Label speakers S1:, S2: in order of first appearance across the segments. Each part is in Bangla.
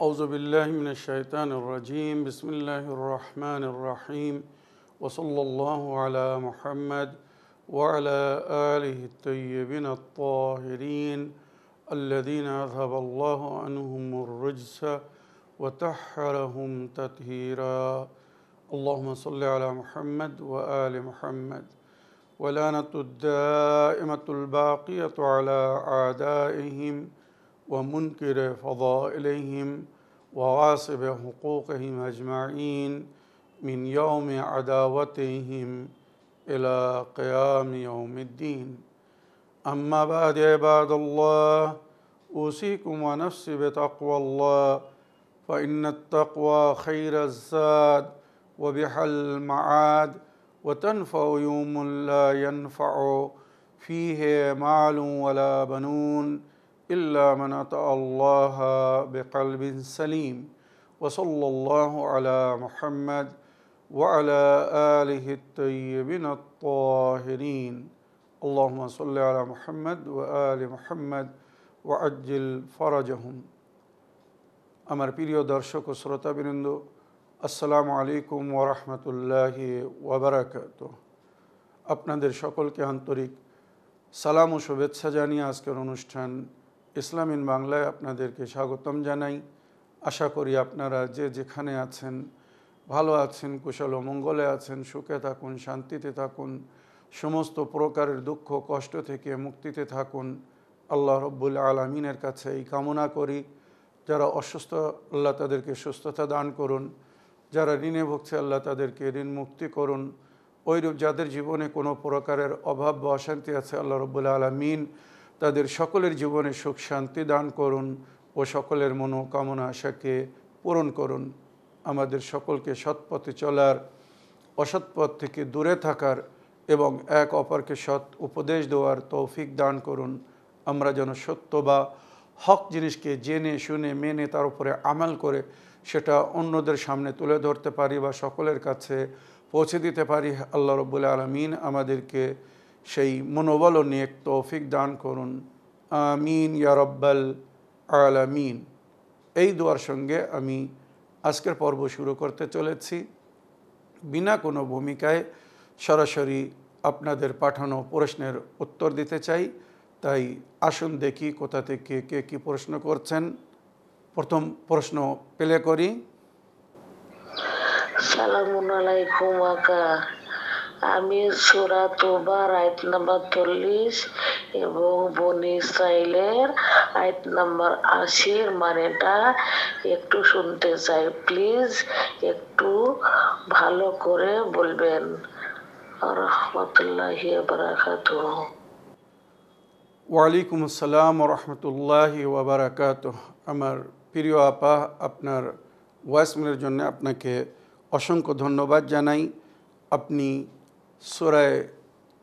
S1: أعوذ بالله من الشيطان الرجيم بسم الله الرحمن الرحيم وصلى الله على محمد وعلى آله الطيبين الطاهرين الذين أذهب الله عنهم الرجس وطهرهم تطهيرا اللهم صل على محمد وآل محمد ولعنة الدائمة الباقية على أعدائهم ومنكر فضائلهم وغاصب حقوقهم أجمعين من يوم عداوتهم إلى قيام يوم الدين أما بعد عباد الله أوصيكم ونفسي بتقوى الله فإن التقوى خير الزاد وبها المعاد وتنفع يوم لا ينفع فيه مال ولا بنون إلا من أتى الله بقلب سليم وصلى الله على محمد وعلى آله الطيبين الطاهرين اللهم صل على محمد وآل محمد وعجل فرجهم আমার প্রিয় দর্শক ও শ্রোতাবৃন্দ আসসালামু আলাইকুম ওয়া রাহমাতুল্লাহি ওয়া বারাকাতুহু আপনাদের সকলকে আন্তরিক সালাম ও শুভেচ্ছা জানিয়ে আজকের অনুষ্ঠান ইসলাম ইন বাংলায় আপনাদেরকে স্বাগতম জানাই। আশা করি আপনারা যে যেখানে আছেন ভালো আছেন, কুশল ও মঙ্গলে আছেন, সুখে থাকুন, শান্তিতে থাকুন, সমস্ত প্রকারের দুঃখ কষ্ট থেকে মুক্তিতে থাকুন। আল্লাহ রব্বুল আলামিনের কাছে এই কামনা করি। যারা অসুস্থ আল্লাহ তাদেরকে সুস্থতা দান করুন, যারা ঋণে ভুগছে আল্লাহ তাদেরকে ঋণ মুক্তি করুন। ওইরূপ যাদের জীবনে কোনো প্রকারের অভাব বা অশান্তি আছে আল্লাহ রব্বুল আলামিন তাদের সকলের জীবনে সুখ শান্তি দান করুন ও সকলের মনোকামনা আশাকে পূরণ করুন। আমাদের সকলকে সৎপথে চলার, অসৎ পথ থেকে দূরে থাকার এবং এক অপরকে সৎ উপদেশ দেওয়ার তৌফিক দান করুন। আমরা যেন সত্য বা হক জিনিসকে জেনে শুনে মেনে তার উপরে আমাল করে সেটা অন্যদের সামনে তুলে ধরতে পারি বা সকলের কাছে পৌঁছে দিতে পারি। আল্লাহ রব্বুল আলামিন আমাদেরকে সেই মনোবল ও নেক তৌফিক দান করুন। আমিন ইয়া রাব্বাল আলামিন। এই দোয়ার সঙ্গে আমি আজকের পর্ব শুরু করতে চলেছি। বিনা কোনো ভূমিকায় সরাসরি আপনাদের পাঠানো প্রশ্নের উত্তর দিতে চাই। তাই আসুন দেখি কোথা থেকে কে কী প্রশ্ন করছেন। প্রথম প্রশ্ন প্লে করি।
S2: সালামু আলাইকুম আকা, আমি সূরা তওবার আয়াত নাম্বার 40 এবং বনী ইসরাইলের আয়াত নাম্বার 80 মানেটা একটু শুনতে চাই, প্লিজ একটু ভালো করে বলবেন। রাহমাতুল্লাহি ওয়া বারাকাতুহু।
S1: ওয়ালাইকুম আসসালাম ওয়া রাহমাতুল্লাহি ওয়া বারাকাতুহু। আমার প্রিয় আপা, আপনার ভয়েসমেলের জন্য আপনাকে অসংখ্য ধন্যবাদ জানাই। আপনি সূরা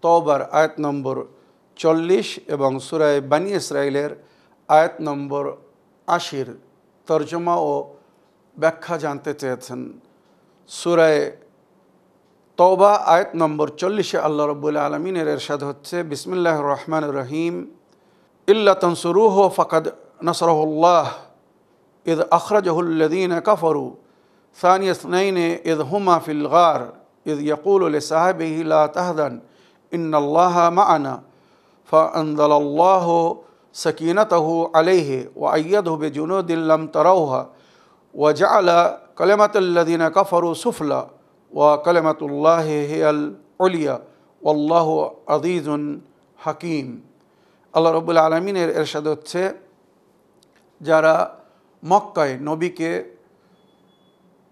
S1: তওবার আয়াত নম্বর 40 এবং সূরা বনী ইসরাইলের আয়াত নম্বর 80 তরজমা ও ব্যাখ্যা জানতে চেয়েছেন। সূরা তওবা আয়াত নম্বর 40-এ আল্লাহ রব্বুল আলামিনের ইরশাদ হচ্ছে, বিসমিল্লাহির রহমানির রহিম, ইল্লা তানসুরুহু ফাকাদ নাসরাহুল্লাহ ইয আখরাজাহুল্লাযীনা কাফারু ثاني اثنين إذ هما في الغار إذ يقول لصاحبه لا تحزن إن الله معنا فأنزل الله سكينته عليه وأيده بجنود لم تروها وجعل كلمة الذين كفروا سفلى وكلمة الله هي العليا والله عزيز حكيم। আল্লাহ রব্বুল আলামিনের ইরশাদ হচ্ছে, যারা মক্কায় নবীকে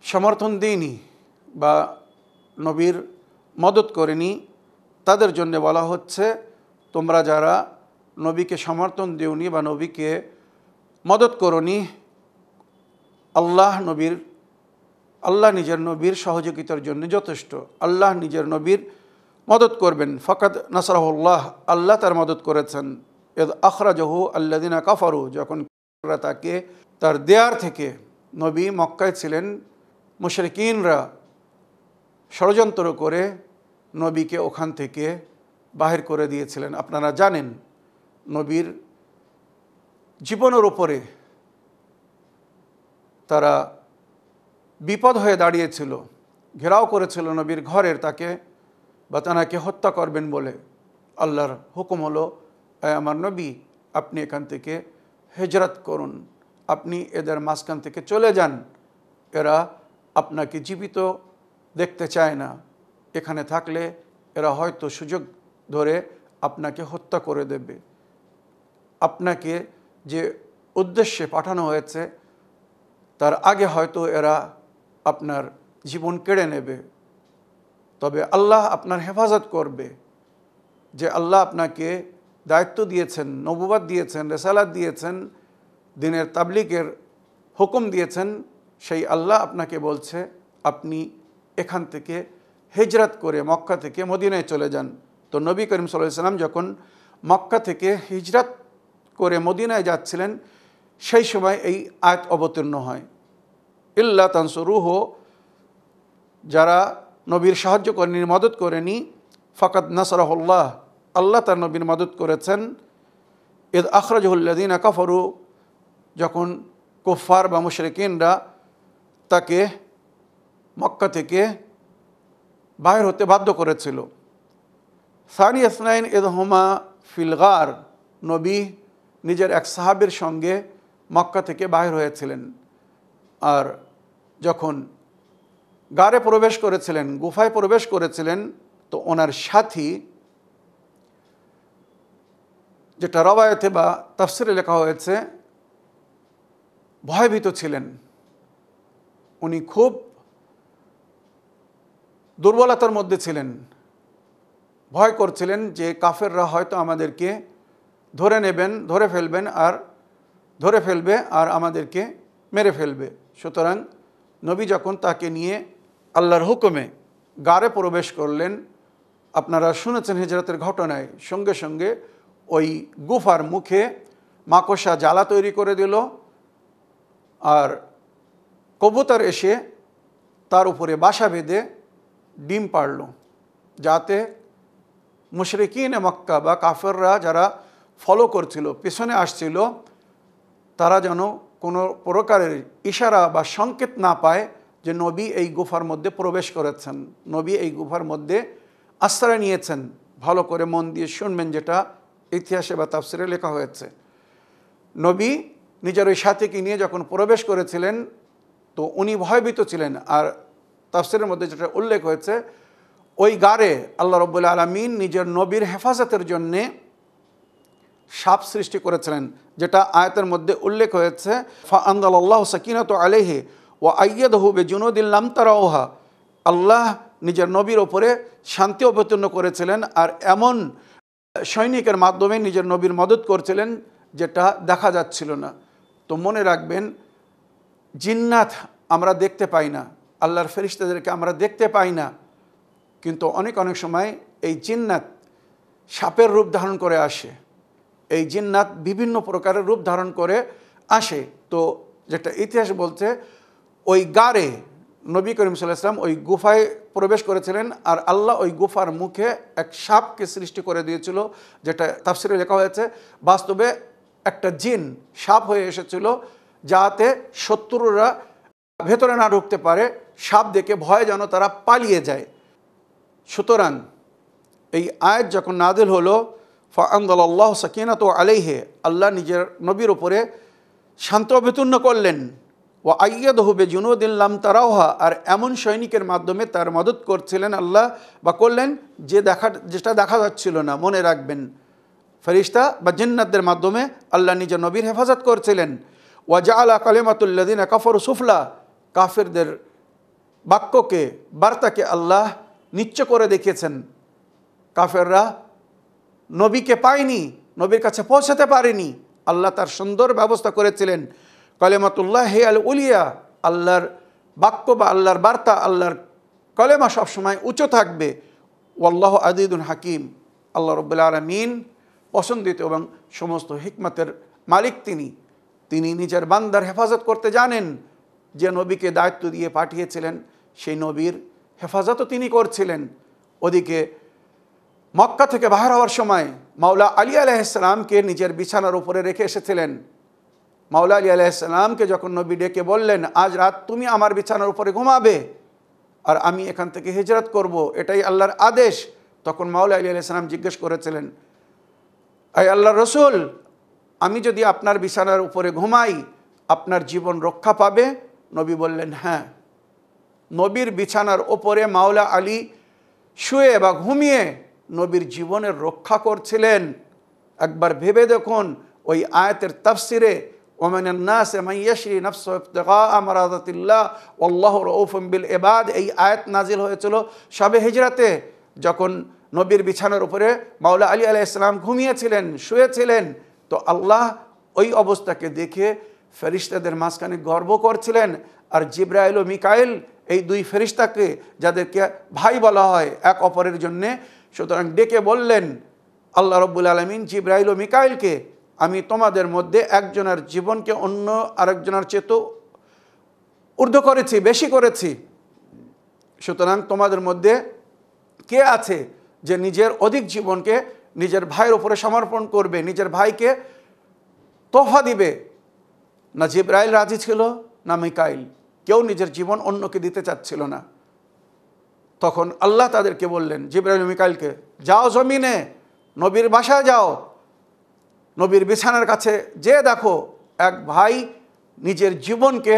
S1: সমর্থন দেয়নি বা নবীর মদত করেনি তাদের জন্য বলা হচ্ছে, তোমরা যারা নবীকে সমর্থন দেওনি বা নবীকে মদত করনি, আল্লাহ নিজের নবীর সহযোগিতার জন্য যথেষ্ট। আল্লাহ নিজের নবীর মদত করবেন। ফাকাদ নাসরাহুল্লাহ, আল্লাহ তার মদত করেছেন। ইয আখরাজাহু আল্লাযীনা কাফারু, যখন তাকে তার দেয়ার থেকে, নবী মক্কায় ছিলেন, মুশরিকিনরা ষড়যন্ত্র করে নবীকে ওখান থেকে বাহির করে দিয়েছিলেন। আপনারা জানেন নবীর জীবনের উপরে তারা বিপদ হয়ে দাঁড়িয়েছিল, ঘেরাও করেছিল নবীর ঘরের তাকে বা তাকে হত্যা করবেন বলে। আল্লাহর হুকুম হলো, আমার নবী আপনি এখান থেকে হিজরত করুন, আপনি এদের মাঝখান থেকে চলে যান, এরা আপনাকে জীবিত দেখতে চায় না, এখানে থাকলে এরা হয়তো সুযোগ ধরে আপনাকে হত্যা করে দেবে, আপনাকে যে উদ্দেশ্যে পাঠানো হয়েছে তার আগে হয়তো এরা আপনার জীবন কেড়ে নেবে। তবে আল্লাহ আপনার হেফাজত করবে, যে আল্লাহ আপনাকে দায়িত্ব দিয়েছেন, নবুয়ত দিয়েছেন, রিসালাত দিয়েছেন, দ্বীনের তাবলীগের হুকুম দিয়েছেন, সেই আল্লাহ আপনাকে বলছে আপনি এখান থেকে হিজরত করে মক্কা থেকে মদিনায় চলে যান। তো নবী করিম সাল্লাল্লাহু আলাইহি ওয়াসাল্লাম যখন মক্কা থেকে হিজরত করে মদিনায় যাচ্ছিলেন, সেই সময় এই আয়াত অবতীর্ণ হয়, ইল্লা তানসুরুহু, যারা নবীর সাহায্য করেনি, মদত করেনি, ফাকাদ নাসরাহুল্লাহ, আল্লাহ তার নবীর মদত করেছেন। ইদ আখরাজাহুল্লাযীনা কাফারু, যখন কুফফার বা মুশরিকিনরা তাকে মক্কা থেকে বাইর হতে বাধ্য করেছিল। সানি ইসনাইন ইদ হুমা ফিল গার, নবী নিজের এক সাহাবীর সঙ্গে মক্কা থেকে বাইর হয়েছিলেন, আর যখন গারে প্রবেশ করেছিলেন, গুফায় প্রবেশ করেছিলেন, তো ওনার সাথী, যেটা রবায়তে বা তাফসিরে লেখা হয়েছে, ভয়ভীত ছিলেন। উনি খুব দুর্বলতার মধ্যে ছিলেন, ভয় করছিলেন যে কাফেররা হয়তো আমাদেরকে ধরে ফেলবে আর আমাদেরকে মেরে ফেলবে। সুতরাং নবী যখন তাকে নিয়ে আল্লাহর হুকুমে গারে প্রবেশ করলেন, আপনারা শুনেছেন হিজরতের ঘটনায়, সঙ্গে সঙ্গে ওই গুফার মুখে মাকড়সা জ্বালা তৈরি করে দিল, আর কবুতর এসে তার উপরে বাসা বেঁধে ডিম পাড়ল, যাতে মুশরিকিন মক্কা বা কাফেররা যারা ফলো করছিল, পেছনে আসছিল, তারা যেন কোনো প্রকারের ইশারা বা সংকেত না পায় যে নবী এই গুফার মধ্যে প্রবেশ করেছেন, নবী এই গুফার মধ্যে আশ্রয় নিয়েছেন। ভালো করে মন দিয়ে শুনবেন, যেটা ইতিহাসে বা তাফসিরে লেখা হয়েছে। নবী নিজের ওই সাথীকে নিয়ে যখন প্রবেশ করেছিলেন, তো উনি ভয়ভীত ছিলেন। আর তাফসিরের মধ্যে যেটা উল্লেখ হয়েছে, ওই গারে আল্লাহ রাব্বুল আলামিন নিজের নবীর হেফাজতের জন্যে সাপ সৃষ্টি করেছিলেন, যেটা আয়াতের মধ্যে উল্লেখ হয়েছে, ফাআনজালাল্লাহু সাকিনাতু আলাইহি ওয়া আইয়াদাহু বিজুনুদিন লাম তারাউহা, আল্লাহ নিজের নবীর ওপরে শান্তি অবতীর্ণ করেছিলেন, আর এমন সৈনিকের মাধ্যমে নিজের নবীর মদত করছিলেন যেটা দেখা যাচ্ছিল না। তো মনে রাখবেন, জিন্নাত আমরা দেখতে পাই না, আল্লাহর ফেরেশতাদেরকে আমরা দেখতে পাই না, কিন্তু অনেক সময় এই জিন্নাত সাপের রূপ ধারণ করে আসে, এই জিন্নাত বিভিন্ন প্রকারের রূপ ধারণ করে আসে। তো যেটা ইতিহাস বলছে, ওই গারে নবী করিম সাল্লাল্লাহু আলাইহি ওয়াসাল্লাম ওই গুফায় প্রবেশ করেছিলেন, আর আল্লাহ ওই গুফার মুখে এক সাপকে সৃষ্টি করে দিয়েছিল, যেটা তাফসিরে লেখা হয়েছে বাস্তবে একটা জিন সাপ হয়ে এসেছিল, যাতে শত্রুরা ভেতরে না ঢুকতে পারে, সাপ দেখে ভয়ে যেন তারা পালিয়ে যায়। সুতরাং এই আয়াত যখন নাযিল হলো, ফাআনজালাল্লাহু সাকিনাতু আলাইহি, আল্লাহ নিজের নবীর উপরে শান্তি অবতীর্ণ করলেন, ওয়া আইয়াদাহু বিজুনুদিন লাম তারাউহা, আর এমন সৈনিকের মাধ্যমে তার মদত করছিলেন আল্লাহ, বা করলেন যেটা দেখা যাচ্ছিল না। মনে রাখবেন, ফেরেশতা বা জিন্নাতদের মাধ্যমে আল্লাহ নিজের নবীর হেফাজত করছিলেন। ওয়া জাআলা কালিমাতুল্লাযিনা কাফারু সুফলা, কাফেরদের বাক্যকে, বার্তাকে আল্লাহ নিচ্চ করে দেখিয়েছেন। কাফেররা নবীকে পায়নি, নবীর কাছে পৌঁছাতে পারেনি, আল্লাহ তার সুন্দর ব্যবস্থা করেছিলেন। কালিমাতুল্লাহি আল উলিয়া, আল্লাহর বাক্য বা আল্লাহর বার্তা, আল্লাহর কলেমা সবসময় উঁচু থাকবে। ওয়াল্লাহু আযীজুন হাকিম, আল্লাহ রাব্বুল আলামিন পছন্দিত এবং সমস্ত হিকমতের মালিক তিনি নিজের বান্দার হেফাজত করতে জানেন। যে নবীকে দায়িত্ব দিয়ে পাঠিয়েছিলেন, সেই নবীর হেফাজতও তিনি করছিলেন। ওদিকে মক্কা থেকে বাহির হওয়ার সময় মাওলা আলী আলাইহিস সালামকে নিজের বিছানার উপরে রেখে এসেছিলেন। মাওলা আলী আলাইহিসসালামকে যখন নবী ডেকে বললেন, আজ রাত তুমি আমার বিছানার উপরে ঘুমাবে আর আমি এখান থেকে হিজরত করব, এটাই আল্লাহর আদেশ। তখন মাওলা আলী আলাইহিসসালাম জিজ্ঞেস করেছিলেন, আয় আল্লাহর রসুল, আমি যদি আপনার বিছানার উপরে ঘুমাই আপনার জীবন রক্ষা পাবে? নবী বললেন, হ্যাঁ। নবীর বিছানার ওপরে মাওলা আলী শুয়ে বা ঘুমিয়ে নবীর জীবনের রক্ষা করছিলেন। একবার ভেবে দেখুন, ওই আয়াতের তাফসিরে ওয়ামিনান নাসি মান ইয়াশরি নাফসাহু ইবতিগা মারাদাতিল্লাহ ওয়াল্লাহু রাউফুম বিল ইবাদ, এই আয়াত নাজিল হয়েছিল শবে হিজরাতে, যখন নবীর বিছানার উপরে মাওলা আলী আলাইহিস সালাম ঘুমিয়েছিলেন, শুয়েছিলেন। তো আল্লাহ ওই অবস্থাকে দেখে ফেরেশতাদের মাঝখানে গর্ব করছিলেন। আর জিবরাইল ও মিকাইল, এই দুই ফেরেশতাকে যাদেরকে ভাই বলা হয় এক অপরের জন্যে, সুতরাং ডেকে বললেন আল্লাহ রব্বুল আলামিন জিবরাইল ও মিকাইলকে, আমি তোমাদের মধ্যে একজনের জীবনকে অন্য আরেকজনের চেয়ে ঊর্ধ্ব করেছি, বেশি করেছি। সুতরাং তোমাদের মধ্যে কে আছে যে নিজের অধিক জীবনকে নিজের ভাইয়ের উপরে সমর্পণ করবে, নিজের ভাইকে তোহফা দিবে? না জিবরাইল রাজি ছিল, না মিকাইল, কেউ নিজের জীবন অন্যকে দিতে চাচ্ছিল না। তখন আল্লাহ তাদেরকে বললেন, জিবরাইল মিকাইলকে, যাও জমিনে, নবীর বাসায় যাও, নবীর বিছানার কাছে যে দেখো এক ভাই নিজের জীবনকে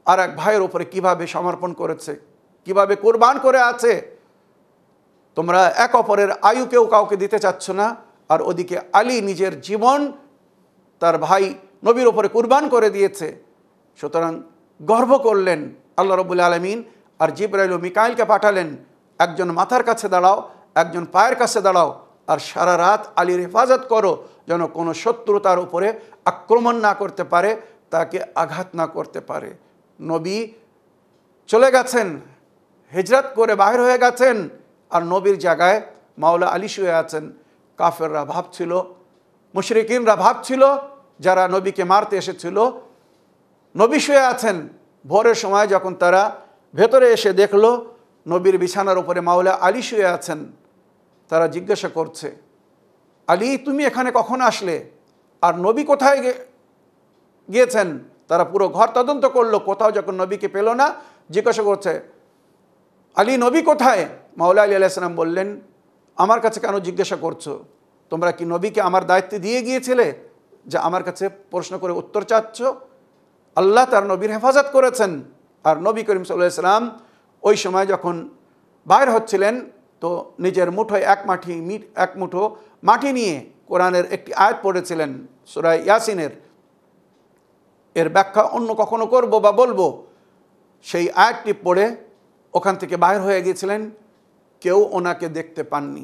S1: আর এক ভাইয়ের উপরে কিভাবে সমর্পণ করেছে, কিভাবে কোরবান করে আছে। তোমরা এক অপরের আয়ু কেউ কাউকে দিতে চাচ্ছ না, আর ওদিকে আলী নিজের জীবন তার ভাই নবীর ওপরে কুরবান করে দিয়েছে। সুতরাং গর্ব করলেন আল্লাহ রব্বুল আলামিন। আর জিবরাইল ও মিকাইলকে পাঠালেন, একজন মাথার কাছে দাঁড়াও, একজন পায়ের কাছে দাঁড়াও, আর সারা রাত আলীর হেফাজত করো, যেন কোনো শত্রু তার উপরে আক্রমণ না করতে পারে, তাকে আঘাত না করতে পারে। নবী চলে গেছেন, হিজরত করে বাহির হয়ে গেছেন, আর নবীর জায়গায় মাওলা আলী শুয়ে আছেন। কাফেররা ভাবছিল, মুশরিকিনরা ভাবছিল, যারা নবীকে মারতে এসেছিল, নবী শুয়ে আছেন। ভোরের সময় যখন তারা ভেতরে এসে দেখলো নবীর বিছানার উপরে মাওলা আলী শুয়ে আছেন, তারা জিজ্ঞাসা করছে, আলী তুমি এখানে কখন আসলে, আর নবী কোথায় গিয়েছেন? তারা পুরো ঘর তদন্ত করলো, কোথাও যখন নবীকে পেল না, জিজ্ঞাসা করছে, আলী নবী কোথায়? মাওলা আলী আলাইহিস সালাম বললেন, আমার কাছে কেন জিজ্ঞাসা করছো? তোমরা কি নবীকে আমার দায়িত্ব দিয়ে গিয়েছিলে যে আমার কাছে প্রশ্ন করে উত্তর চাচ্ছ? আল্লাহ তার নবীর হেফাজত করেছেন। আর নবী করিম সাল্লাল্লাহু আলাইহি ওয়াসাল্লাম ওই সময় যখন বাইর হচ্ছিলেন, তো নিজের মুঠোয় এক মুঠো মাটি নিয়ে কোরআনের একটি আয়াত পড়েছিলেন, সূরা ইয়াসিনের। এর ব্যাখ্যা অন্য কখনো করব বা বলবো। সেই আয়াতটি পড়ে ওখান থেকে বাইর হয়ে গিয়েছিলেন, কেউ ওনাকে দেখতে পাননি।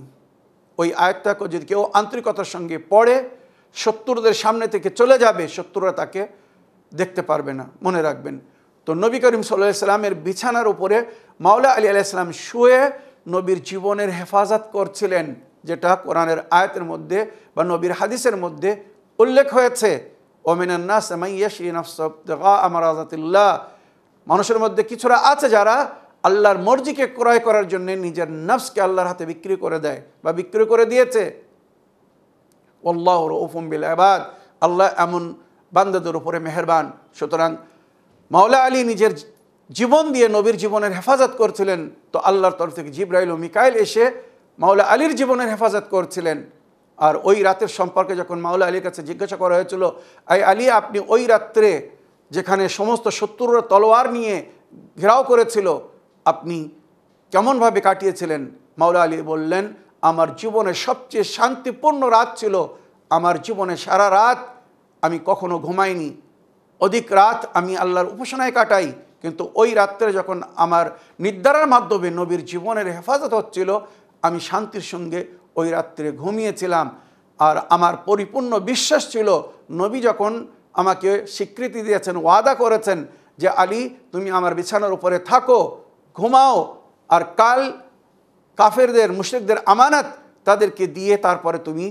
S1: ওই আয়াতটাকে যদি কেউ আন্তরিকতার সঙ্গে পড়ে, শত্রুদের সামনে থেকে চলে যাবে, শত্রুরা তাকে দেখতে পারবে না, মনে রাখবেন। তো নবী করিম সাল্লাল্লাহু আলাইহি ওয়াসাল্লামের বিছানার উপরে মাওলা আলী আলাইহিস সালাম শুয়ে নবীর জীবনের হেফাজত করছিলেন, যেটা কোরআনের আয়াতের মধ্যে বা নবীর হাদিসের মধ্যে উল্লেখ হয়েছে, ওয়ামিনান নাসি মান ইয়াশরি নাফসাহু ইবতিগা মারাদাতিল্লাহ। মানুষের মধ্যে কিছুরা আছে যারা আল্লাহর মর্জিকে ক্রয় করার জন্য নিজের নফসকে আল্লাহর হাতে বিক্রি করে দেয় বা বিক্রি করে দিয়েছে। আল্লাহু রাউফুম বিল ইবাদ, আল্লাহ এমন বান্দাদের উপরে মেহেরবান। সুতরাং মাওলা আলী নিজের জীবন দিয়ে নবীর জীবনের হেফাজত করছিলেন, তো আল্লাহর তরফ থেকে জিবরাইল ও মিকাইল এসে মাওলা আলীর জীবনের হেফাজত করছিলেন। আর ওই রাতের সম্পর্কে যখন মাওলা আলীর কাছে জিজ্ঞাসা করা হয়েছিল, আই আলী আপনি ওই রাত্রে যেখানে সমস্ত শত্রুরা তলোয়ার নিয়ে ঘেরাও করেছিল, আপনি কেমনভাবে কাটিয়েছিলেন? মাওলা আলী বললেন, আমার জীবনের সবচেয়ে শান্তিপূর্ণ রাত ছিল। আমার জীবনে সারা রাত আমি কখনো ঘুমাইনি, অধিক রাত আমি আল্লাহর উপাসনায় কাটাই, কিন্তু ওই রাত্রে যখন আমার নির্ধারণের মাধ্যমে নবীর জীবনের হেফাজত হচ্ছিল, আমি শান্তির সঙ্গে ওই রাত্রে ঘুমিয়েছিলাম। আর আমার পরিপূর্ণ বিশ্বাস ছিল, নবী যখন আমাকে স্বীকৃতি দিয়েছেন, ওয়াদা করেছেন যে আলী তুমি আমার বিছানার উপরে থাকো, ঘুমাও, আর কাল কাফেরদের মুশরিকদের আমানত তাদেরকে দিয়ে তারপরে তুমি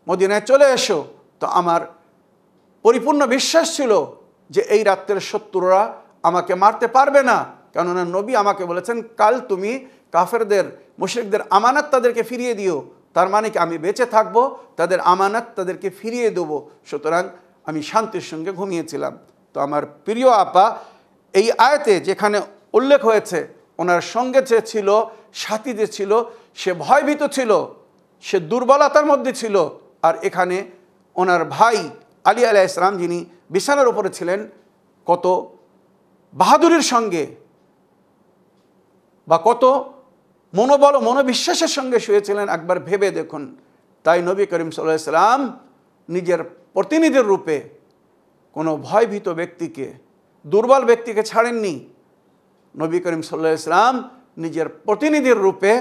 S1: মদিনায় চলে এসো। তো আমার পরিপূর্ণ বিশ্বাস ছিল যে এই রাত্রের শত্রুরা আমাকে মারতে পারবে না, কেননা নবী আমাকে বলেছেন কাল তুমি কাফেরদের মুশরিকদের আমানত তাদেরকে ফিরিয়ে দিও। তার মানে কি আমি বেঁচে থাকবো, তাদের আমানত তাদেরকে ফিরিয়ে দেবো। সুতরাং
S3: আমি শান্তির সঙ্গে ঘুমিয়েছিলাম। তো আমার প্রিয় আপা, এই আয়াতে যেখানে উল্লেখ হয়েছে ওনার সঙ্গে যে ছিল, সাথী যে ছিল, সে ভয়ভীত ছিল, সে দুর্বলতার মধ্যে ছিল। আর এখানে ওনার ভাই আলী আলাইহিস সালাম যিনি বিছানার উপরে ছিলেন, কত বাহাদুরির সঙ্গে বা কত মনোবল ও মনোবিশ্বাসের সঙ্গে শুয়েছিলেন একবার ভেবে দেখুন। তাই নবী করিম সাল্লাল্লাহু আলাইহি সাল্লাম নিজের প্রতিনিধির রূপে কোনো ভয়ভীত ব্যক্তিকে, দুর্বল ব্যক্তিকে ছাড়েননি। নবী করিম সাল্লাল্লাহু আলাইহি সাল্লাম নিজের প্রতিনিধির রূপে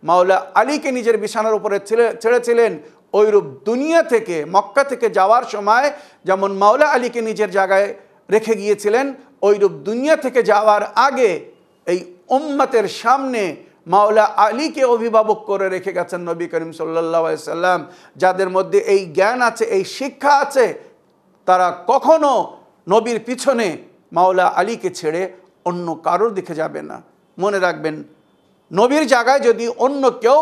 S3: মাওলা আলীকে নিজের বিছানার উপরে ছেড়েছিলেন। ওইরূপ দুনিয়া থেকে, মক্কা থেকে যাওয়ার সময় যেমন মাওলা আলীকে নিজের জায়গায় রেখে গিয়েছিলেন, ওইরূপ দুনিয়া থেকে যাওয়ার আগে এই উম্মতের সামনে মাওলা আলীকে অভিভাবক করে রেখে গেছেন নবী করিম সাল্লাল্লাহু আলাইহি সাল্লাম। যাদের মধ্যে এই জ্ঞান আছে, এই শিক্ষা আছে, তারা কখনো নবীর পিছনে মাওলা আলীকে ছেড়ে অন্য কারোর দিকে যাবে না। মনে রাখবেন, নবীর জায়গায় যদি অন্য কেউ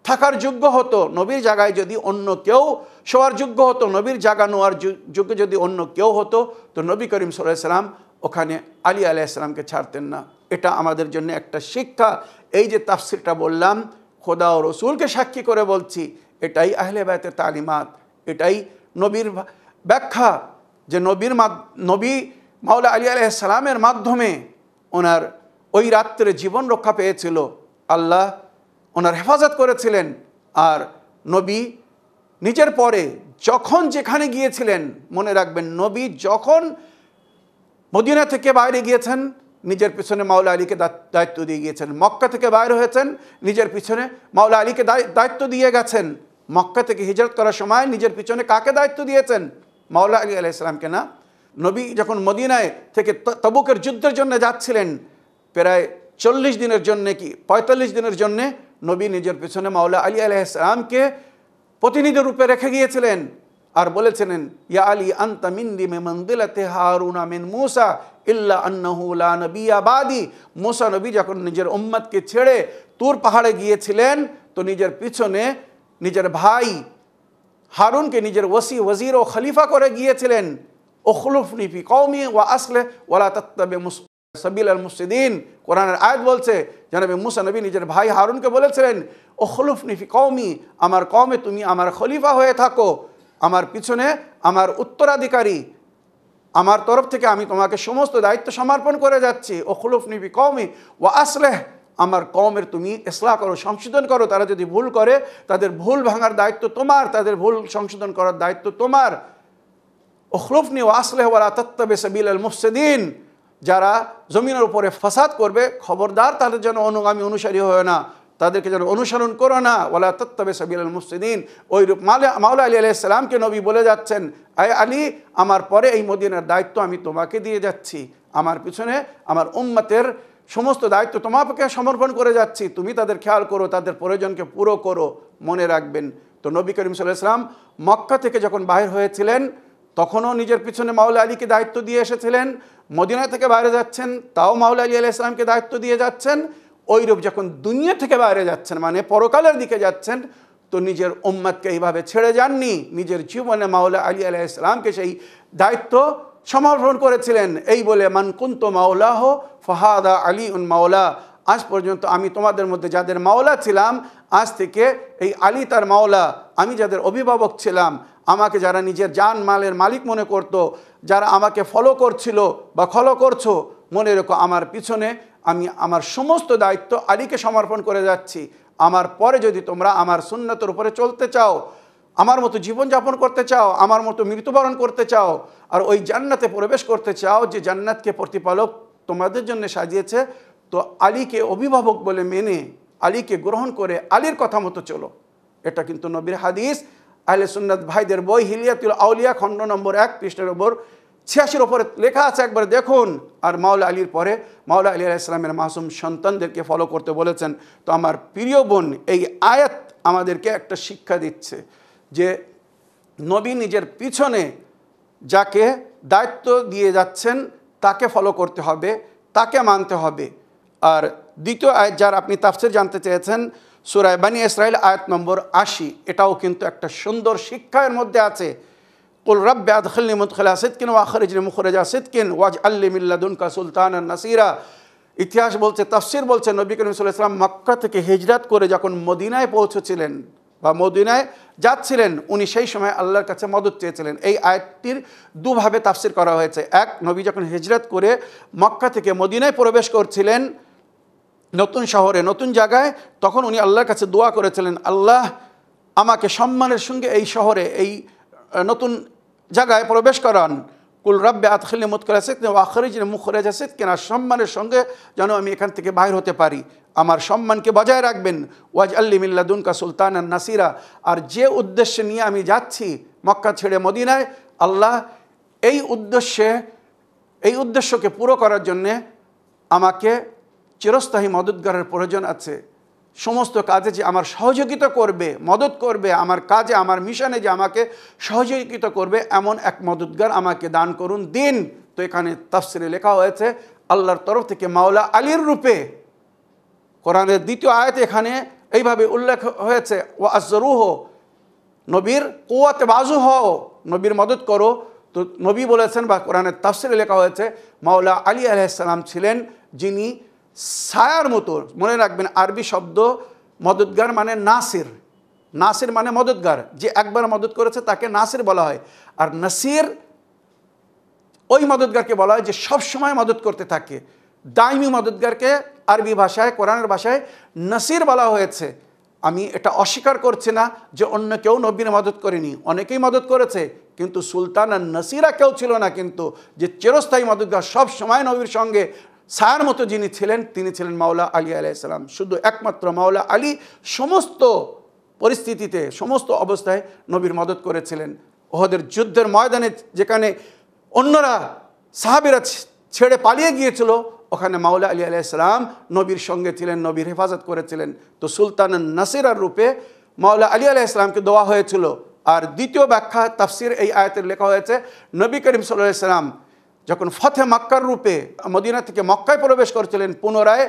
S3: থাকার যোগ্য হতো, নবীর জায়গায় যদি অন্য কেউ শোয়ার যোগ্য হতো, নবীর জায়গা নেওয়ার যোগ্য যদি অন্য কেউ হতো, তো নবী করিম সাল্লাল্লাহু আলাইহি সাল্লাম ওখানে আলী আলাইহিস সালামকে ছাড়তেন না। এটা আমাদের জন্য একটা শিক্ষা। এই যে তাফসিরটা বললাম, খোদা ও রসুলকে সাক্ষী করে বলছি, এটাই আহলে বায়তের তালিমাত, এটাই নবীর ব্যাখ্যা, যে নবী মাওলা আলী আলাইহিস সালামের মাধ্যমে ওনার ওই রাত্রে জীবন রক্ষা পেয়েছিল, আল্লাহ ওনার হেফাজত করেছিলেন। আর নবী নিজের পরে যখন যেখানে গিয়েছিলেন, মনে রাখবেন, নবী যখন মদিনা থেকে বাইরে গিয়েছেন, নিজের পিছনে মাওলা আলীকে দায়িত্ব দিয়ে গিয়েছেন। মক্কা থেকে বাইরে হয়েছেন, নিজের পিছনে মাওলা আলীকে দায়িত্ব দিয়ে গেছেন। মক্কা থেকে হিজরত করার সময় নিজের পিছনে কাকে দায়িত্ব দিয়েছেন? মাওলা আলী আলাইহিস সালামকে না। নবী যখন মদিনায় থেকে তবুকের যুদ্ধের জন্য যাচ্ছিলেন, প্রায় 40 দিনের জন্যে কি 45 দিনের জন্যে নবী নিজের পিছনে মাওলা আলী আলাইহিস সালামকে প্রতিনিধি রূপে রেখে গিয়েছিলেন। আর বলেছিলেন, ইয়া আলী আনতা মিন্দি বিমানজিলাতি হারুনা মিন মূসা ইল্লা আন্নাহু লা নবিয়্যা বাদি। মূসা নবী যখন নিজের উম্মতকে ছেড়ে তুর পাহাড়ে গিয়েছিলেন, তো নিজের পিছনে নিজের ভাই হারুনকে নিজের ওয়াজির ও খলিফা করে গিয়েছিলেন। উখলুফনি ফি কওমি ওয়া আসলিহ ওয়ালা তাত্তাবি সাবিলাল মুফসিদিন। কোরআনের আয়াত বলছে, জনাবে মূসা নবী নিজের ভাই হারুনকে বলেছিলেন, উখলুফনি ফি কওমি, আমার কওমে তুমি আমার খলিফা হয়ে থাকো, আমার পিছনে আমার উত্তরাধিকারী, আমার তরফ থেকে আমি তোমাকে সমস্ত দায়িত্ব সমর্পণ করে যাচ্ছি। উখলুফনি ফি কওমি ওয়া আসলিহ, আমার কওমের তুমি ইসলাহ করো, সংশোধন করো। তারা যদি ভুল করে, তাদের ভুল ভাঙার দায়িত্ব তোমার, তাদের ভুল সংশোধন করার দায়িত্ব তোমার। উখলুফনি ওয়া আসলিহ ওয়ালা তাত্তাবি সাবিলাল মুফসিদিন, যারা জমিনের উপরে ফাসাদ করবে, খবরদার তাদের যেন অনুসারী হয় না, তাদেরকে যেন অনুসরণ করো না। ওয়ালা তাত্তাবি সাবিলাল মুফসিদিন। ওইরূপ মাওলা আলী আলাইহিস সালামকে নবী বলে যাচ্ছেন, আয় আলী, আমার পরে এই মদিনার দায়িত্ব আমি তোমাকে দিয়ে যাচ্ছি, আমার পিছনে আমার উম্মতের সমস্ত দায়িত্ব তোমাকে সমর্পণ করে যাচ্ছি, তুমি তাদের খেয়াল করো, তাদের প্রয়োজনকে পুরো করো। মনে রাখবেন, তো নবী করিম সাল্লাল্লাহু আলাইহি ওয়াসাল্লাম মক্কা থেকে যখন বাহির হয়েছিলেন, তখনও নিজের পিছনে মাওলা আলীকে দায়িত্ব দিয়ে এসেছিলেন। মদিনা থেকে বাইরে যাচ্ছেন, তাও মাওলা আলী আলাইহিস সালামকে দায়িত্ব দিয়ে যাচ্ছেন। ওইরূপ যখন দুনিয়া থেকে বাইরে যাচ্ছেন, মানে পরকালের দিকে যাচ্ছেন, তো নিজের উম্মতকে এইভাবে ছেড়ে যাননি, নিজের জীবনে মাওলা আলী আলাইহিস সালামকে সেই দায়িত্ব সমর্পণ করেছিলেন। এই বলে, মান কুনতু মাওলাহ ফাহাদা আলীউন মাওলা, আজ পর্যন্ত আমি তোমাদের মধ্যে যাদের মাওলা ছিলাম, আজ থেকে এই আলী তার মাওলা। আমি যাদের অভিভাবক ছিলাম, আমাকে যারা নিজের জান মালের মালিক মনে করত, যারা আমাকে ফলো করছিল বা ফলো করছো, মনে রেখো আমার পিছনে আমি আমার সমস্ত দায়িত্ব আলীকে সমর্পণ করে যাচ্ছি। আমার পরে যদি তোমরা আমার সুন্নতের উপরে চলতে চাও, আমার মতো জীবনযাপন করতে চাও, আমার মতো মৃত্যুবরণ করতে চাও, আর ওই জান্নাতে প্রবেশ করতে চাও যে জান্নাতকে প্রতিপালক তোমাদের জন্য সাজিয়েছে, তো আলীকে অভিভাবক বলে মেনে, আলীকে গ্রহণ করে আলীর কথা মতো চলো। এটা কিন্তু নবীর হাদিস। আহলে সুন্নাত ভাইদের বই হিলিয়াতুল আউলিয়া খণ্ড নম্বর 1 পৃষ্ঠার ওপর 86 ওপরে লেখা আছে, একবার দেখুন। আর মাওলা আলীর পরে মাওলা আলী আলাইহিস সালামের মাসুম সন্তানদেরকে ফলো করতে বলেছেন। তো আমার প্রিয় বোন, এই আয়াত আমাদেরকে একটা শিক্ষা দিচ্ছে যে নবী নিজের পিছনে যাকে দায়িত্ব দিয়ে যাচ্ছেন তাকে ফলো করতে হবে, তাকে মানতে হবে। আর দ্বিতীয় আয়াত, যার আপনি তাফসীর জানতে চেয়েছেন, সূরা বানী ইসরাঈল আয়াত নম্বর 80, এটাও কিন্তু একটা সুন্দর শিক্ষা এর মধ্যে আছে। কুল রাব্বি আদখিলনি মুদখিলা সিদকিন ওয়া আখরিজনি মুখরিজা সিদকিন ওয়াজআল লি মিন লাদুনকা সুলতানান নাসিরা। ইতিহাস বলছে, তাফসির বলছে, নবী করিম সাল্লাল্লাহু আলাইহি ওয়াসাল্লাম মক্কা থেকে হিজরত করে যখন মদিনায় পৌঁছেছিলেন বা মদিনায় যাচ্ছিলেন, উনি সেই সময় আল্লাহর কাছে মদত চেয়েছিলেন। এই আয়াতটির দুভাবে তাফসির করা হয়েছে। এক, নবী যখন হিজরত করে মক্কা থেকে মদিনায় প্রবেশ করছিলেন, নতুন শহরে নতুন জায়গায়, তখন উনি আল্লাহর কাছে দোয়া করেছিলেন, আল্লাহ আমাকে সম্মানের সঙ্গে এই শহরে, এই নতুন জায়গায় প্রবেশ করান। কুল রাব্বি আদখিলনি মুদখিলা সিদকিন ওয়া আখরিজনি মুখরিজা সিদকিন, সম্মানের সঙ্গে যেন আমি এখান থেকে বাইর হতে পারি, আমার সম্মানকে বজায় রাখবেন। ওয়াজআল লি মিন লাদুনকা সুলতানান নাসিরা। আর যে উদ্দেশ্যে নিয়ে আমি যাচ্ছি মক্কা ছেড়ে মদিনায়, আল্লাহ এই উদ্দেশ্যকে পুরো করার জন্যে আমাকে চিরস্থায়ী মদতগারের প্রয়োজন আছে। সমস্ত কাজে যে আমার সহযোগিতা করবে, মদত করবে, আমার কাজে, আমার মিশনে যে আমাকে সহযোগিতা করবে, এমন এক মদতগার আমাকে দান করুন দিন। তো এখানে তাফসিরে লেখা হয়েছে আল্লাহর তরফ থেকে মাওলা আলীর রূপে। কোরআনের দ্বিতীয় আয়াতে এখানে এইভাবে উল্লেখ হয়েছে, ওয়া আযরুহ, নবীর কুওয়াতে বাজু হও, নবীর মদত করো। তো নবী বলেছেন বা কোরআনের তাফসিরে লেখা হয়েছে মাওলা আলী আলাইহিস সালাম ছিলেন যিনি ছায়ার মতো। মনে রাখবেন, আরবি শব্দ মদতগার মানে নাসির, নাসির মানে মদতগার, যে একবার মদত করেছে তাকে নাসির বলা হয়। আর নাসির ওই মদতগারকে বলা হয় যে সব সময় মদত করতে থাকে। দাইমি মদতগারকে আরবি ভাষায়, কোরআনের ভাষায় নাসির বলা হয়েছে। আমি এটা অস্বীকার করছি না যে অন্য কেউ নবীর মদত করেনি, অনেকেই মদত করেছে, কিন্তু সুলতান আর নাসিরা কেউ ছিল না কিন্তু যে চিরস্থায়ী মদতগার, সব সময় নবীর সঙ্গে ছায়ার মতো যিনি ছিলেন, তিনি ছিলেন মাওলা আলী আলাইহিস সালাম। শুধু একমাত্র মাওলা আলী সমস্ত পরিস্থিতিতে, সমস্ত অবস্থায় নবীর মদত করেছিলেন। ওহদের যুদ্ধের ময়দানে যেখানে অন্যরা সাহাবীরা ছেড়ে পালিয়ে গিয়েছিল, ওখানে মাওলা আলী আলাইহিস সালাম নবীর সঙ্গে ছিলেন, নবীর হেফাজত করেছিলেন। তো সুলতান নাসিরার রূপে মাওলা আলী আলাইহিস সালামকে দেওয়া হয়েছিল। আর দ্বিতীয় ব্যাখ্যা তাফসির এই আয়াতের লেখা হয়েছে, নবী করিম সাল্লাল্লাহু আলাইহি সাল্লাম যখন ফতে মক্কার রূপে মদিনা থেকে মক্কায় প্রবেশ করেছিলেন, পুনরায়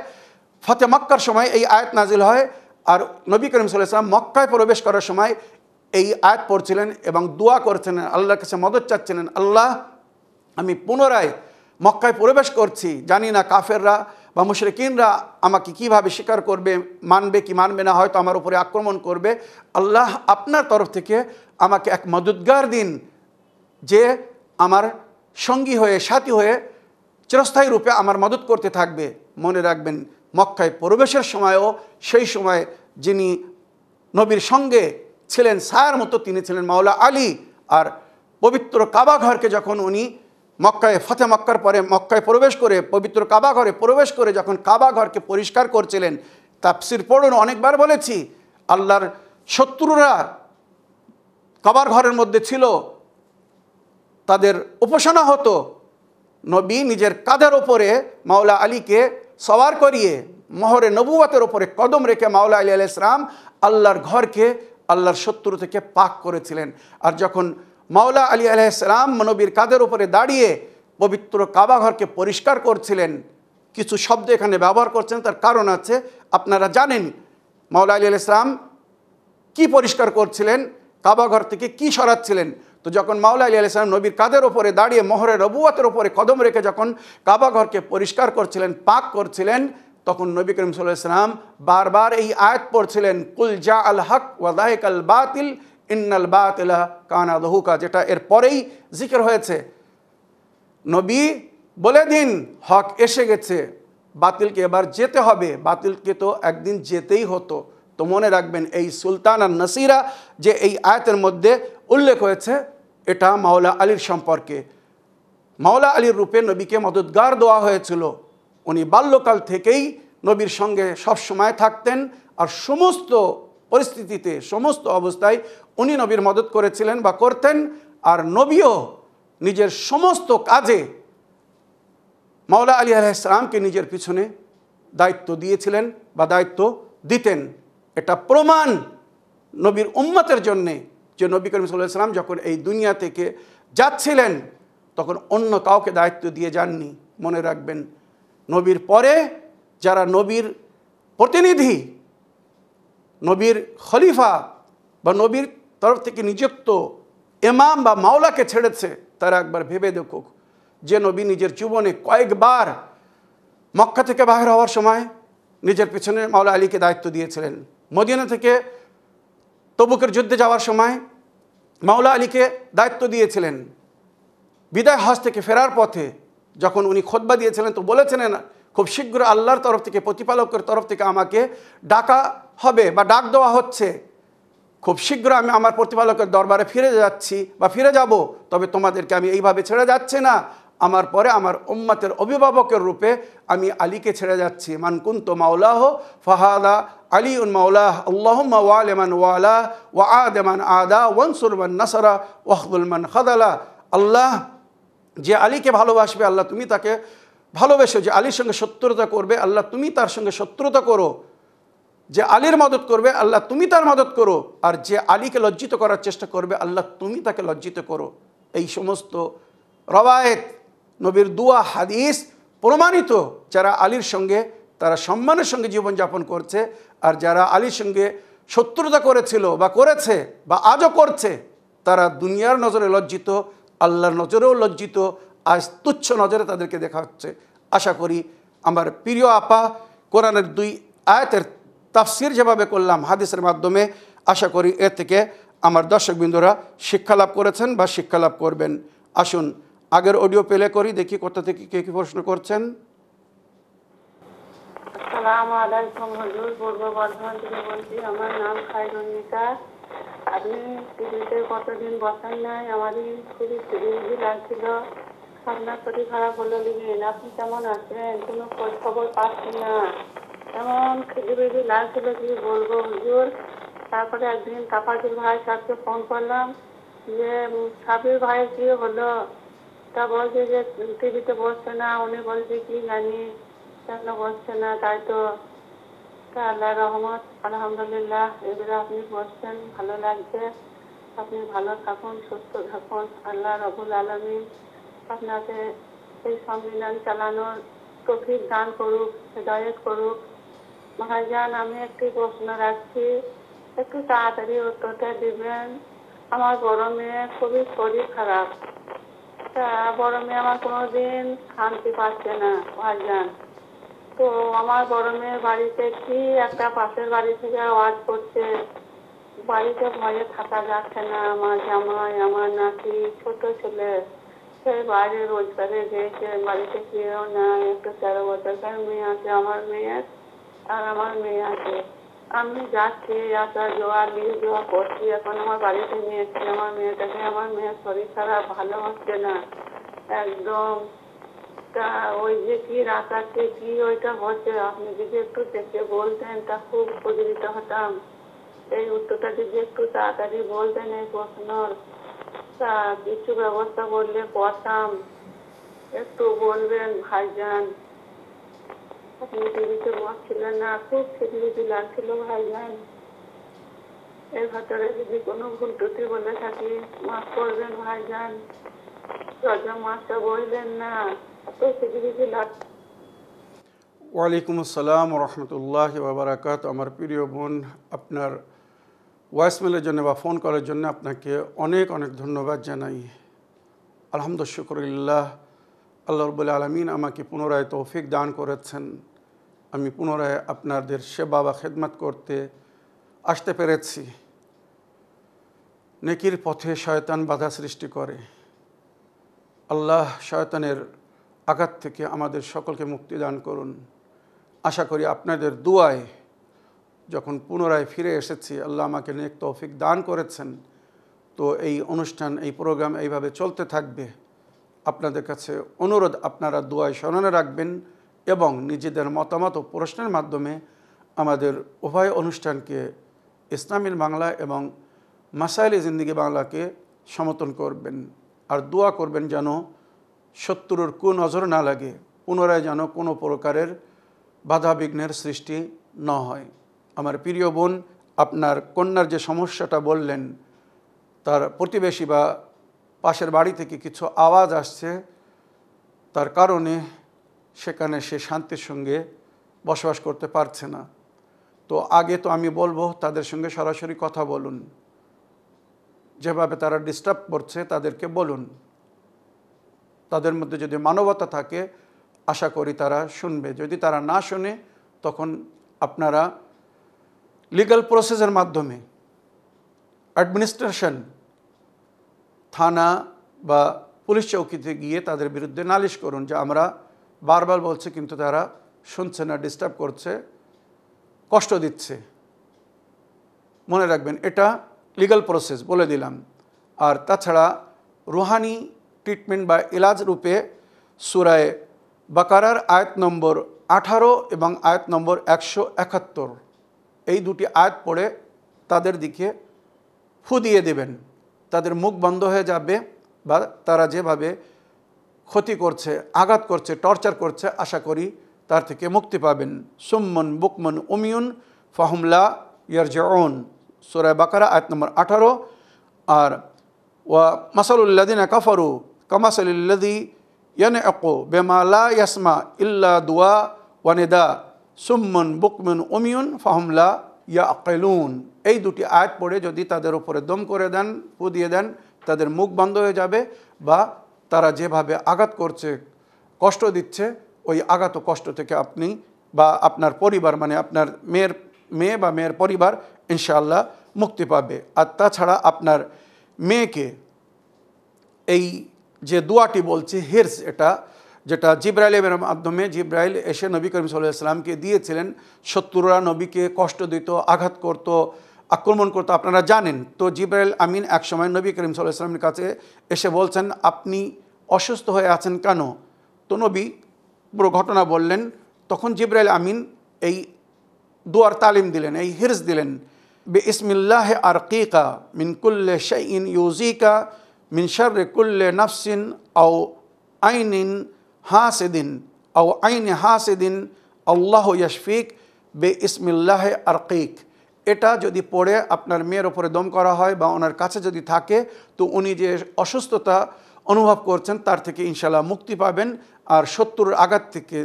S3: ফতে মক্কার সময় এই আয়াত নাজিল হয়। আর নবী করিম সাল্লাল্লাহু আলাইহি সাল্লাম মক্কায় প্রবেশ করার সময় এই আয়াত পড়ছিলেন এবং দোয়া করছিলেন, আল্লাহর কাছে মদত চাচ্ছিলেন, আল্লাহ আমি পুনরায় মক্কায় প্রবেশ করছি, জানি না কাফেররা বা মুশরিকিনরা আমাকে কিভাবে স্বীকার করবে, মানবে কি মানবে না, হয়তো আমার উপরে আক্রমণ করবে। আল্লাহ আপনার তরফ থেকে আমাকে এক মদতগার দিন, যে আমার সঙ্গী হয়ে, সাথী হয়ে চিরস্থায়ী রূপে আমার মদত করতে থাকবে। মনে রাখবেন, মক্কায় প্রবেশের সময়ও সেই সময় যিনি নবীর সঙ্গে ছিলেন ছায়ার মতো, তিনি ছিলেন মাওলা আলী। আর পবিত্র কাবা ঘরকে যখন উনি মক্কায় ফতে মক্কার পরে মক্কায় প্রবেশ করে, পবিত্র কাবা ঘরে প্রবেশ করে যখন কাবা ঘরকে পরিষ্কার করছিলেন, তাফসির পড়ুন, অনেকবার বলেছি, আল্লাহর শত্রুরা কাবার ঘরের মধ্যে ছিল, তাদের উপাসনা হতো। নবী নিজের কাঁধের ওপরে মাওলা আলীকে সওয়ার করিয়ে মোহরে নবুয়তের ওপরে কদম রেখে মাওলা আলী আলাইহিস সালাম আল্লাহর ঘরকে আল্লাহর শত্রু থেকে পাক করেছিলেন। আর যখন মাওলা আলী আলাইহিস সালাম নবীর কাঁধের উপরে দাঁড়িয়ে পবিত্র কাবা ঘরকে পরিষ্কার করছিলেন, কিছু শব্দ এখানে ব্যবহার করছেন, তার কারণ আছে। আপনারা জানেন মাওলা আলী আলাইহিস সালাম কি পরিষ্কার করছিলেন, কাবা ঘর থেকে কি সরাচ্ছিলেন। তো যখন মাওলা আলী আলাইহিস সালাম নবীর কাঁধের ওপরে দাঁড়িয়ে মোহরে নবুয়তের ওপরে কদম রেখে যখন কাবা ঘরকে পরিষ্কার করছিলেন, পাক করছিলেন, তখন নবী করিম সাল্লাল্লাহু আলাইহি ওয়াসাল্লাম বারবার এই আয়াত পড়ছিলেন, কুল জা আল হক ওয়া যাহিকাল বাতিল ইন্নাল বাতিলা কানা যাহুকা, যেটা এর পরেই জিকির হয়েছে। নবী বলে দিন, হক এসে গেছে, বাতিলকে এবার যেতে হবে, বাতিলকে তো একদিন যেতেই হতো। তো মনে রাখবেন, এই সুলতান আর নাসিরা যে এই আয়াতের মধ্যে উল্লেখ হয়েছে, এটা মাওলা আলীর সম্পর্কে। মাওলা আলীর রূপে নবীকে মদতগার দেওয়া হয়েছিল। উনি বাল্যকাল থেকেই নবীর সঙ্গে সব সময় থাকতেন, আর সমস্ত পরিস্থিতিতে, সমস্ত অবস্থায় উনি নবীর মদত করেছিলেন বা করতেন। আর নবীও নিজের সমস্ত কাজে মাওলা আলী আলাইহিস সালামকে নিজের পিছনে দায়িত্ব দিয়েছিলেন বা দায়িত্ব দিতেন। এটা প্রমাণ নবীর উম্মতের জন্যে যে নবী করিম সাল্লাল্লাহু আলাইহি ওয়াসাল্লাম যখন এই দুনিয়া থেকে যাচ্ছিলেন, তখন অন্য কাউকে দায়িত্ব দিয়ে যাননি। মনে রাখবেন, নবীর পরে যারা নবীর প্রতিনিধি, নবীর খলিফা বা নবীর তরফ থেকে নিযুক্ত ইমাম বা মাওলাকে ছেড়েছে তারা একবার ভেবে দেখুক যে নবী নিজের জীবনে কয়েকবার মক্কা থেকে বাহির হওয়ার সময় নিজের পিছনে মাওলা আলীকে দায়িত্ব দিয়েছিলেন, মদিনা থেকে তবুকের যুদ্ধে যাওয়ার সময় মাওলা আলীকে দায়িত্ব দিয়েছিলেন, বিদায় হজ থেকে ফেরার পথে যখন উনি খুতবা দিয়েছিলেন তো বলেছিলেন খুব শীঘ্র আল্লাহর তরফ থেকে, প্রতিপালকের তরফ থেকে আমাকে ডাকা হবে বা ডাক দেওয়া হচ্ছে, খুব শীঘ্র আমি আমার প্রতিপালকের দরবারে ফিরে যাচ্ছি বা ফিরে যাব, তবে তোমাদেরকে আমি এইভাবে ছেড়ে যাচ্ছি না, আমার পরে আমার উম্মতের অভিভাবকের রূপে আমি আলীকে ছেড়ে যাচ্ছি। মান কুনতু মাওলাহ ফাহাদা আলিউন মাওলাহ আল্লাহুম্মা ওয়ালি মান ওয়ালা ওয়া আদা মান আদা ওয়ানসুর মান নাসারা ওয়াখযুল মান খাযালা। আল্লাহ যে আলীকে ভালোবাসবে আল্লাহ তুমি তাকে ভালোবেসো, যে আলীর সঙ্গে শত্রুতা করবে আল্লাহ তুমি তার সঙ্গে শত্রুতা করো, যে আলীর মদত করবে আল্লাহ তুমি তার মদত করো, আর যে আলীকে লজ্জিত করার চেষ্টা করবে আল্লাহ তুমি তাকে লজ্জিত করো। এই সমস্ত রওয়ায়েত, নবীর দুয়া, হাদিস প্রমাণিত। যারা আলীর সঙ্গে তারা সম্মানের সঙ্গে জীবনযাপন করছে, আর যারা আলীর সঙ্গে শত্রুতা করেছিল বা করেছে বা আজও করছে তারা দুনিয়ার নজরে লজ্জিত, আল্লাহর নজরেও লজ্জিত, আজ তুচ্ছ নজরে তাদেরকে দেখা হচ্ছে। আশা করি আমার প্রিয় আপা কোরআনের 2 আয়াতের তাফসির যেভাবে করলাম হাদিসের মাধ্যমে, আশা করি এর থেকে আমার দর্শকবৃন্দরা শিক্ষা লাভ করেছেন বা শিক্ষা লাভ করবেন। আসুন আগের অডিও প্লে করি, দেখি কোথা থেকে কে কী প্রশ্ন করছেন।
S4: আসসালামু আলাইকুম হুজুর, পূর্ব বর্ধমান থেকে বলছি। আমার নাম খায়রুন্নিসা। আপনি টিভিতে কতদিন বসান নাই, আমারই খুবই সিরিয়াসই লাগছিল। আপনার শরীর খারাপ হলো লিখেন, আপনি কেমন আছেন, কোনো খোঁজ খবর পাচ্ছি না, এমন খিদিবিদি লাগছিল কি বলবো হুজুর। তারপরে একদিন তাফাজুল ভাই সাথে ফোন করলাম যে সাবির ভাইয়ের কি হলো, তা বলছে যে টিভিতে বসছে না, উনি বলছে কি জানি কেন বসছে না, তাই তো। তা আল্লাহ রহমত, আলহামদুলিল্লাহ এবারে আপনি বসছেন, ভালো লাগছে। আপনি ভালো থাকুন, সুস্থ থাকুন, আল্লাহ রব্বুল আলামিন আপনাকে এই সংবিধান চালানোর তৌফিক দান করুক, হেদায়েত করুক। ভাইজান, আমি একটি প্রশ্ন রাখছি, একটু তাড়াতাড়ি উত্তরটা দিবেন। আমার বড় মেয়ে খুবই শরীর খারাপ, তা বড় মেয়ে আমার কোনোদিন শান্তি পাচ্ছে না ভাইজান। তো আমার বড় মেয়ের বাড়িতে কি একটা পাশের বাড়ি থেকে আওয়াজ করছে, বাড়িতে ভয়ে থাকা যাচ্ছে না। আমার জামাই, আমার নাতি, ছোট ছেলে সেই বাইরে রোজগারে গিয়েছে, বাড়িতে কেউ নাই। একটা 13 বছরের মেয়ে আছে আমার মেয়ের, আর আমার মেয়ে আছে। আমি যাচ্ছি, আসা জোয়া নিয়ে জোয়া করছি, এখন আমার বাড়িতে নিয়েছি আমার মেয়েটাকে। আমার মেয়ের শরীর খারাপ, ভালো হচ্ছে না একদম। তা ওই যে কি রাখাচ্ছে কি ওইটা হচ্ছে, আপনি যদি একটু দেখে বলতেন তা খুব উপকৃত হতাম। এই উত্তরটা যদি একটু তাড়াতাড়ি বলতেন এই প্রশ্নর, তা কিছু ব্যবস্থা করলে পড়তাম। একটু বলবেন ভাইজান। আপনি টিভিতে বসছিলেন না, খুব খিদমিদি লাগছিল ভাইজান। এর ভেতরে যদি কোনো ভুল ত্রুটি বলে থাকি মাফ করবেন ভাইজান। রজব মাসটা বলবেন না, এত খিদমিদি লাগছে।
S1: ওয়ালাইকুম আসসালাম রহমতুল্লাহ ওবরাকাত। আমার প্রিয় বোন, আপনার ভয়েসমেলের জন্য বা ফোন করার জন্য আপনাকে অনেক অনেক ধন্যবাদ জানাই। আলহামদুলিল্লাহ, শুকরিল্লাহ, আল্লাহ রাব্বুল আলামিন আমাকে পুনরায় তৌফিক দান করেছেন। আমি পুনরায় আপনাদের সেবা বা খেদমত করতে আসতে পেরেছি। নেকির পথে শয়তান বাধা সৃষ্টি করে। আল্লাহ শয়তানের আঘাত থেকে আমাদের সকলকে মুক্তি দান করুন। আশা করি আপনাদের দুয়ায় যখন পুনরায় ফিরে এসেছি, আল্লাহ আমাকে নেক তৌফিক দান করেছেন। তো এই অনুষ্ঠান, এই প্রোগ্রাম এইভাবে চলতে থাকবে। আপনাদের কাছে অনুরোধ, আপনারা দুয়ায় স্মরণে রাখবেন এবং নিজেদের মতামত ও প্রশ্নের মাধ্যমে আমাদের উভয় অনুষ্ঠানকে ইসলামিল বাংলা এবং মাসাইল জিন্দিগি বাংলাকে সমর্থন করবেন। আর দোয়া করবেন যেন শত্রুর কুনজর না লাগে, পুনরায় যেন কোনো প্রকারের বাধা বিঘ্নের সৃষ্টি না হয়। আমার প্রিয় বোন, আপনার কন্যার যে সমস্যাটা বললেন, তার প্রতিবেশী বা পাশের বাড়ি থেকে কিছু আওয়াজ আসছে, তার কারণে সেখানে সে শান্তির সঙ্গে বসবাস করতে পারছে না। তো আগে তো আমি বলবো তাদের সঙ্গে সরাসরি কথা বলুন।
S3: যেভাবে তারা ডিস্টার্ব করছে তাদেরকে বলুন। তাদের মধ্যে যদি মানবতা থাকে আশা করি তারা শুনবে। যদি তারা না শুনে তখন আপনারা লিগ্যাল প্রসেসের মাধ্যমে অ্যাডমিনিস্ট্রেশন থানা বা পুলিশ চৌকিতে গিয়ে তাদের বিরুদ্ধে নালিশ করুন যে আমরা বারবার বলছি কিন্তু তারা শুনছে না, ডিস্টার্ব করছে, কষ্ট দিচ্ছে। মনে রাখবেন এটা লিগ্যাল প্রসেস বলে দিলাম। আর তাছাড়া রুহানি ট্রিটমেন্ট বা ইলাজ রূপে সূরা বাকারার আয়াত নম্বর 18 এবং আয়াত নম্বর 171 এই দুটি আয়াত পড়ে তাদের দিকে ফু দিয়ে দেবেন। তাদের মুখ বন্ধ হয়ে যাবে বা তারা যেভাবে ক্ষতি করছে, আঘাত করছে, টর্চার করছে আশা করি তার থেকে মুক্তি পাবেন। সুম্মন বুকমন উমিউন ফাহুমলা ইয়ারজিউন সূরা বাকারা আয়াত নম্বর 18। আর ওয়া মাসালুল্লাযিনা কাফারু কামাসালিল্লাযী ইয়ানআকু বিমা লা ইয়াসমা ইল্লা দুআ ওয়া নিদা সুম্মন বুকমন উমিউন ফাহুমলা ইয়াকিলুন। এই দুটি আয়াত পড়ে যদি তাদের উপরে দম করে দেন, ফু দিয়ে দেন, তাদের মুখ বন্ধ হয়ে যাবে বা তারা যেভাবে আঘাত করছে, কষ্ট দিচ্ছে, ওই আঘাত ও কষ্ট থেকে আপনি বা আপনার পরিবার মানে আপনার মেয়ে বা মেয়ের পরিবার ইনশাআল্লাহ মুক্তি পাবে। আর তাছাড়া আপনার মেয়েকে এই যে দোয়াটি বলছি হিরস, এটা যেটা জিবরাইলের মাধ্যমে জিবরাইল এসে নবী করিম সাল্লাল্লাহু আলাইহি ওয়াসাল্লামকে দিয়েছিলেন। শত্রুরা নবীকে কষ্ট দিত, আঘাত করত, আক্রমণ করতো, আপনারা জানেন। তো জিবরাইল আমিন একসময় নবী করিম সাল্লাল্লাহু আলাইহি ওয়াসাল্লামের কাছে এসে বলছেন আপনি অসুস্থ হয়ে আছেন কেন? তো নবী পুরো ঘটনা বললেন। তখন জিবরাইল আমিন এই দুয়ার তালিম দিলেন, এই হিরস দিলেন। বিসমিল্লাহ আরকিকা মিন কুল্লি শাইইন ইউজিকা মিন শাররি কুল্লি নাফসিন আও আইনিন হাসিদিন আও আইনি হাসিদিন আল্লাহু ইয়াশফিক বিসমিল্লাহ আরকিক। এটা যদি পড়ে আপনার মেয়ের ওপরে দম করা হয় বা ওনার কাছে যদি থাকে তো উনি যে অসুস্থতা অনুভব করছেন তার থেকে ইনশাআল্লাহ মুক্তি পাবেন। আর শত্রুর আঘাত থেকে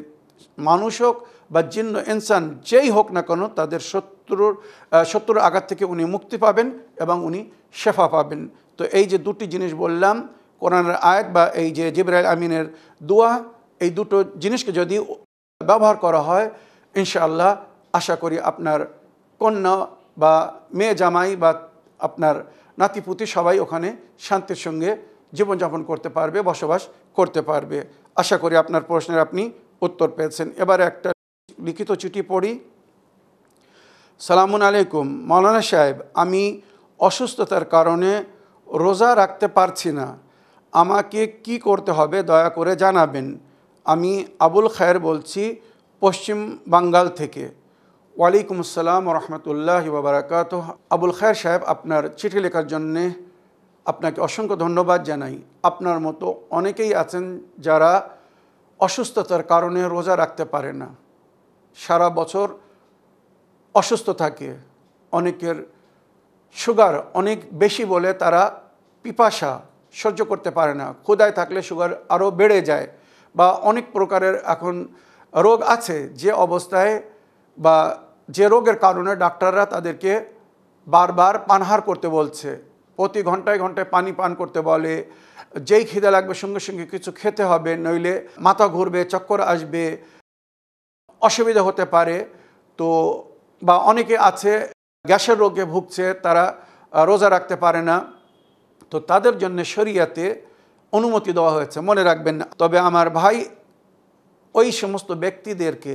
S3: মানুষ হোক বা জিন্ন ইনসান যেই হোক না কেন তাদের শত্রুর আঘাত থেকে উনি মুক্তি পাবেন এবং উনি শেফা পাবেন। তো এই যে দুটি জিনিস বললাম, কোরআনের আয়াত বা এই যে জিবরাইল আমিনের দোয়া, এই দুটো জিনিসকে যদি ব্যবহার করা হয় ইনশাআল্লাহ আশা করি আপনার কন্যা বা মেয়ে জামাই বা আপনার নাতিপুতি সবাই ওখানে শান্তির সঙ্গে জীবনযাপন করতে পারবে, বসবাস করতে পারবে। আশা করি আপনার প্রশ্নের আপনি উত্তর পেয়েছেন। এবারে একটা লিখিত চিঠি পড়ি। সালামুন আলাইকুম মাওলানা সাহেব, আমি অসুস্থতার কারণে রোজা রাখতে পারছি না, আমাকে কি করতে হবে দয়া করে জানাবেন। আমি আবুল খায়ের বলছি পশ্চিম বাঙ্গাল থেকে। ওয়ালাইকুম আসসালাম রহমতুল্লাহি ওয়া বারাকাতুহু। আবুল খায়ের সাহেব, আপনার চিঠি লেখার জন্যে আপনাকে অসংখ্য ধন্যবাদ জানাই। আপনার মতো অনেকেই আছেন যারা অসুস্থতার কারণে রোজা রাখতে পারে না, সারা বছর অসুস্থ থাকে। অনেকের সুগার অনেক বেশি বলে তারা পিপাসা সহ্য করতে পারে না, ক্ষুধায় থাকলে সুগার আরও বেড়ে যায়, বা অনেক প্রকারের এখন রোগ আছে যে অবস্থায় বা যে রোগের কারণে ডাক্তাররা তাদেরকে বারবার পানাহার করতে বলছে, প্রতি ঘন্টায় ঘন্টায় পানি পান করতে বলে, যেই খিদে লাগবে সঙ্গে সঙ্গে কিছু খেতে হবে, নইলে মাথা ঘুরবে, চক্কর আসবে, অসুবিধা হতে পারে। তো বা অনেকে আছে গ্যাসের রোগে ভুগছে, তারা রোজা রাখতে পারে না। তো তাদের জন্য শরিয়াতে অনুমতি দেওয়া হয়েছে, মনে রাখবেন না। তবে আমার ভাই, ওই সমস্ত ব্যক্তিদেরকে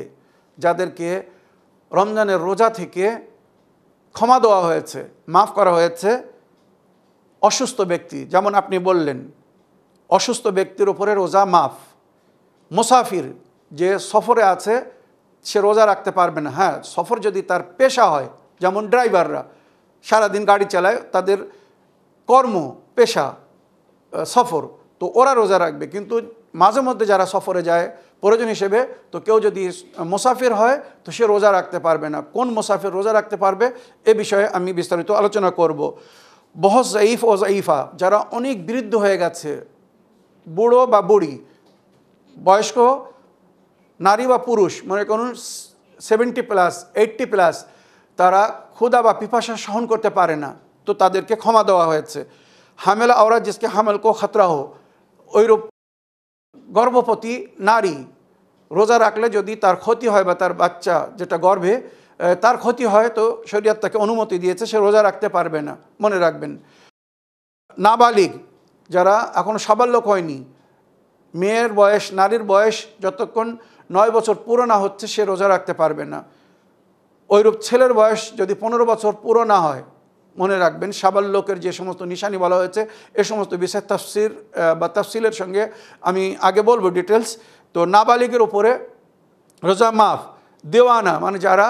S3: যাদেরকে রমজানের রোজা থেকে ক্ষমা দেওয়া হয়েছে, মাফ করা হয়েছে, অসুস্থ ব্যক্তি যেমন আপনি বললেন, অসুস্থ ব্যক্তির উপরে রোজা মাফ। মুসাফির যে সফরে আছে সে রোজা রাখতে পারবে না। হ্যাঁ, সফর যদি তার পেশা হয়, যেমন ড্রাইভাররা সারাদিন গাড়ি চালায়, তাদের কর্ম পেশা সফর, তো ওরা রোজা রাখবে। কিন্তু মাঝে মধ্যে যারা সফরে যায় প্রয়োজন হিসেবে, তো কেউ যদি মুসাফির হয় তো সে রোজা রাখতে পারবে না। কোন মুসাফির রোজা রাখতে পারবে এ বিষয়ে আমি বিস্তারিত আলোচনা করব। বহুত জাইফ ও জাইফা, যারা অনেক বৃদ্ধ হয়ে গেছে, বুড়ো বা বুড়ি, বয়স্ক নারী বা পুরুষ, মনে করুন 70+, 80+, তারা ক্ষুধা বা পিপাসা সহন করতে পারে না, তো তাদেরকে ক্ষমা দেওয়া হয়েছে। হামেলা औरत जिसके हमल को खतरा हो, ওইরূপ গর্ভবতী নারী রোজা রাখলে যদি তার ক্ষতি হয় বা তার বাচ্চা যেটা গর্ভে তার ক্ষতি হয়, তো শরীয়ত তাকে অনুমতি দিয়েছে, সে রোজা রাখতে পারবে না। মনে রাখবেন, নাবালিগ যারা এখনো সাবালক হয়নি, মেয়ের বয়স, নারীর বয়স যতক্ষণ 9 বছর পুরো না হচ্ছে সে রোজা রাখতে পারবে না। ওইরূপ ছেলের বয়স যদি 15 বছর পুরো না হয়, মনে রাখবেন সাবালকের যে সমস্ত নিশানি বলা হয়েছে এ সমস্ত বিষয় তাফসির বা তাফসিলের সঙ্গে আমি আগে বলবো ডিটেলস। তো নাবালিগের উপরে রোজা মাফ। দেওয়ানা মানে যারা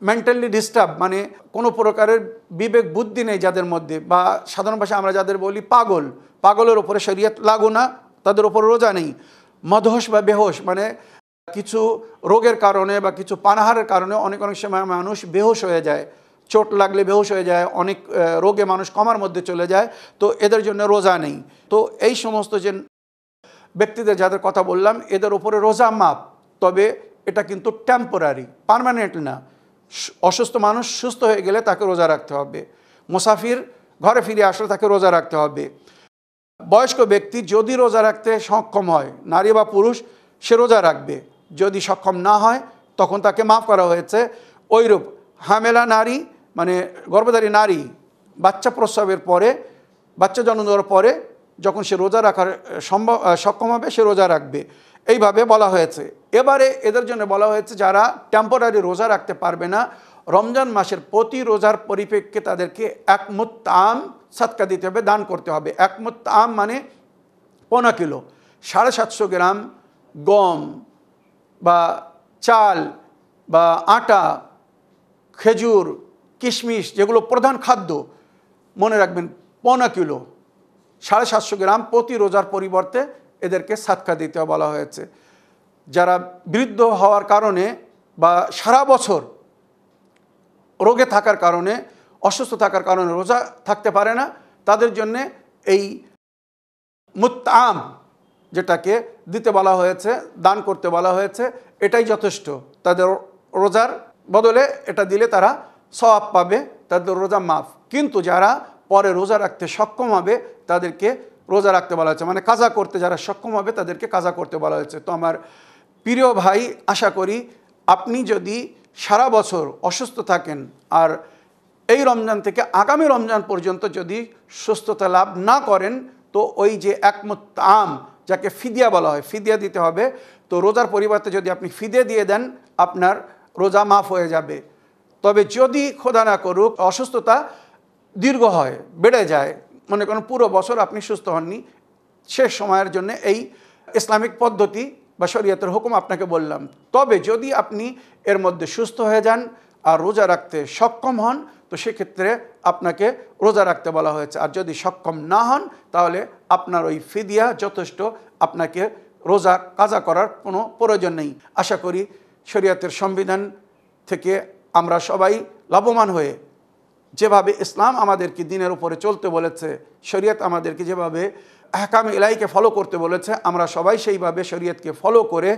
S3: মেন্টালি ডিস্টার্ব, মানে কোনো প্রকারের বিবেক বুদ্ধি নেই যাদের মধ্যে, বা সাধারণ ভাষায় আমরা যাদের বলি পাগল, পাগলের উপরে শরীয়ত লাগু না, তাদের উপর রোজা নেই। মদহোশ বা বেহোশ মানে কিছু রোগের কারণে বা কিছু পানাহারের কারণে অনেক সময় মানুষ বেহুশ হয়ে যায়, চোট লাগলে বেহুশ হয়ে যায়, অনেক রোগে মানুষ কমার মধ্যে চলে যায়, তো এদের জন্য রোজা নেই। তো এই সমস্ত যে ব্যক্তিদের যাদের কথা বললাম এদের উপরে রোজা মাপ, তবে এটা কিন্তু টেম্পোরারি, পার্মানেন্ট না। অসুস্থ মানুষ সুস্থ হয়ে গেলে তাকে রোজা রাখতে হবে। মুসাফির ঘরে ফিরে আসলে তাকে রোজা রাখতে হবে। বয়স্ক ব্যক্তি যদি রোজা রাখতে সক্ষম হয়, নারী বা পুরুষ, সে রোজা রাখবে। যদি সক্ষম না হয় তখন তাকে মাফ করা হয়েছে। ওইরূপ হামেলা নারী মানে গর্ভধারী নারী বাচ্চা প্রসবের পরে, বাচ্চা জন্ম দেওয়ার পরে যখন সে রোজা রাখার সক্ষম হবে সে রোজা রাখবে, এইভাবে বলা হয়েছে। এবারে এদের জন্য বলা হয়েছে যারা টেম্পোরারি রোজা রাখতে পারবে না, রমজান মাসের প্রতি রোজার পরিপ্রেক্ষিতে তাদেরকে 1 মুদ তাম সাদকা দিতে হবে, দান করতে হবে। 1 মুদ তাম মানে 1.5 কিলো, 750 গ্রাম গম বা চাল বা আটা, খেজুর, কিশমিশ যেগুলো প্রধান খাদ্য, মনে রাখবেন 1.5 কিলো, 750 গ্রাম প্রতি রোজার পরিবর্তে এদেরকে সাদকা দিতে বলা হয়েছে। যারা বৃদ্ধ হওয়ার কারণে বা সারা বছর রোগে থাকার কারণে, অসুস্থ থাকার কারণে রোজা থাকতে পারে না, তাদের জন্যে এই মুত্তাম যেটাকে দিতে বলা হয়েছে, দান করতে বলা হয়েছে, এটাই যথেষ্ট। তাদের রোজার বদলে এটা দিলে তারা সওয়াব পাবে, তাদের রোজা মাফ। কিন্তু যারা পরে রোজা রাখতে সক্ষম হবে তাদেরকে রোজা রাখতে বলা হয়েছে, মানে কাজা করতে যারা সক্ষম হবে তাদেরকে কাজা করতে বলা হয়েছে। তো আমার প্রিয় ভাই, আশা করি আপনি যদি সারা বছর অসুস্থ থাকেন আর এই রমজান থেকে আগামী রমজান পর্যন্ত যদি সুস্থতা লাভ না করেন, তো ওই যে 1 মুদ তাম যাকে ফিদিয়া বলা হয়, ফিদিয়া দিতে হবে। তো রোজার পরিবর্তে যদি আপনি ফিদিয়া দিয়ে দেন আপনার রোজা মাফ হয়ে যাবে। তবে যদি খোদা না করুক অসুস্থতা দীর্ঘ হয়, বেড়ে যায়, মনে করেন পুরো বছর আপনি সুস্থ হননি, শেষ সময়ের জন্য এই ইসলামিক পদ্ধতি বা শরীয়তের হুকুম আপনাকে বললাম। তবে যদি আপনি এর মধ্যে সুস্থ হয়ে যান আর রোজা রাখতে সক্ষম হন, তো সেক্ষেত্রে আপনাকে রোজা রাখতে বলা হয়েছে। আর যদি সক্ষম না হন তাহলে আপনার ওই ফিদিয়া যথেষ্ট, আপনাকে রোজা কাজা করার কোনো প্রয়োজন নেই। আশা করি শরীয়তের সংবিধান থেকে আমরা সবাই লাভবান হয়ে, যেভাবে ইসলাম আমাদেরকে দিনের উপরে চলতে বলেছে, শরীয়ত আমাদেরকে যেভাবে আহকাম ইলাহিকে ফলো করতে বলেছে, আমরা সবাই সেইভাবে শরীয়তকে ফলো করে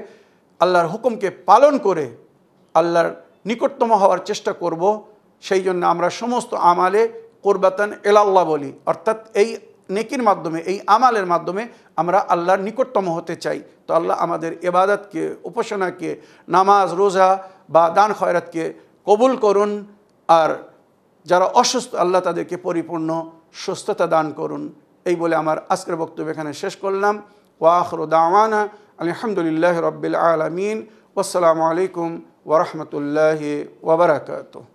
S3: আল্লাহর হুকুমকে পালন করে আল্লাহর নিকটতম হওয়ার চেষ্টা করব। সেই জন্য আমরা সমস্ত আমালে কুরবাতান ইলাল্লাহ বলি, অর্থাৎ এই নেকির মাধ্যমে, এই আমালের মাধ্যমে আমরা আল্লাহর নিকটতম হতে চাই। তো আল্লাহ আমাদের ইবাদতকে, উপাসনাকে, নামাজ, রোজা বা দান খয়রাতকে কবুল করুন। আর যারা অসুস্থ আল্লাহ তাদেরকে পরিপূর্ণ সুস্থতা দান করুন। এই বলে আমার আজকের বক্তব্য এখানে শেষ করলাম। ওয়া আখিরু দাওয়ানা আলহামদুলিল্লাহি রাব্বিল আলামিন। ওয়াসসালামু আলাইকুম ওয়া রাহমাতুল্লাহি ওয়া বারাকাতুহু।